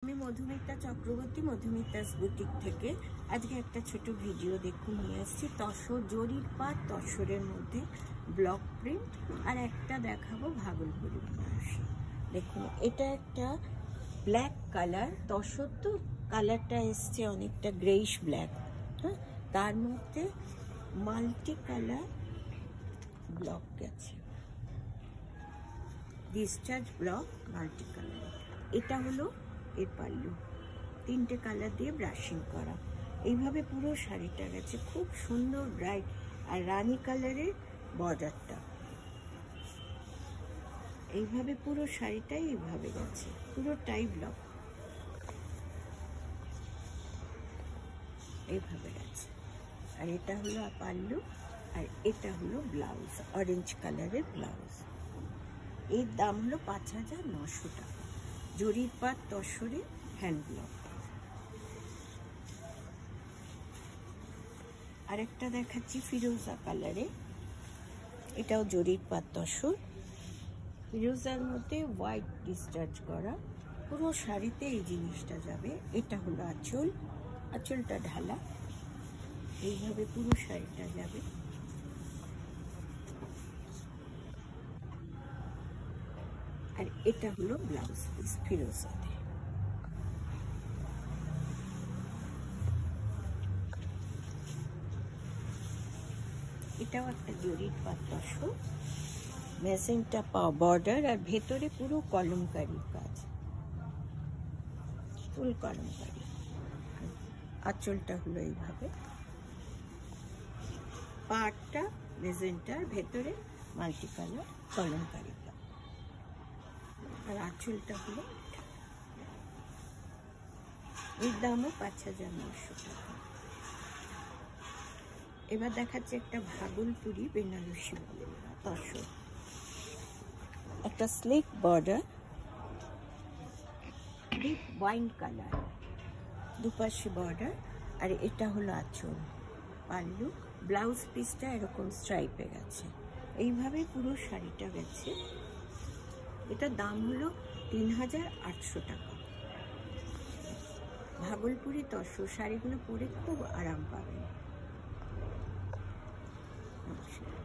আমি মধুমিতা চক্রবর্তী, মধুমিতাস বুটিক থেকে আজকে একটা ছোট ভিডিও দেখুন নিয়ে আসছি। তসর জরির পাট তসরের মধ্যে ব্লক প্রিন্ট, আর একটা দেখাবো ভাগলপুরি বেনারসি। দেখুন এটা একটা ব্ল্যাক কালার তসর, তো কালারটা এসছে অনেকটা গ্রেইশ ব্ল্যাক, হ্যাঁ, তার মধ্যে মাল্টি কালার ব্লক গেছে, ডিসচার্জ ব্লক মাল্টি কালার। এটা হলো এর পাল্লু, তিনটে কালার দিয়ে ব্রাশিং করা। এইভাবে পুরো শাড়িটা গেছে, খুব সুন্দর ব্রাইট, আর রানী কালারের বর্ডারটা। এইভাবে পুরো শাড়িটাই এইভাবে গেছে, পুরোটাই ব্লক এইভাবে গেছে। আর এটা হলো পাল্লু, আর এটা হলো ব্লাউজ, অরেঞ্জ কালারের ব্লাউজ। এর দাম হলো ৫,৯০০ টাকা। জরির পাট তসরে হ্যান্ড ব্লক। আরেকটা দেখাচ্ছি ফিরোজা কালারে, এটাও জরির পাট তসর, ফিরোজার মধ্যে হোয়াইট ডিসচার্জ করা। পুরো শাড়িতে এই জিনিসটা যাবে। এটা হলো আঁচল, আঁচলটা ঢালা, এইভাবে পুরো শাড়িটা যাবে। আর এটা হলো ব্লাউজ পিস ফিরোজাতে। এটাও একটা জরির পাট তসর, মেজেন্টা বর্ডার, আর ভেতরে পুরো কলমকারির কাজ, ফুল কলমকারি। আঁচলটা হলো এইভাবে, পাটটা মেজেন্টার, ভেতরে মাল্টি কালার কলমকারি, আর আঁচলটা হলো এটা। এর দামও ৫,৯০০ টাকা। এবার দেখাচ্ছে একটা ভাগলপুরি বেনারসি তসর, একটা slick border, deep wine colour, দুপাশে বর্ডার। আর এটা হলো আঁচল, পাল্লু, ব্লাউজ পিসটা এরকম স্ট্রাইপে গেছে। এইভাবে পুরো শাড়িটা গেছে। এটার দাম হলো ৩,৮০০ টাকা। ভাগলপুরি তসর শাড়িগুলো পরে খুব আরাম পাবেন। নমস্কার।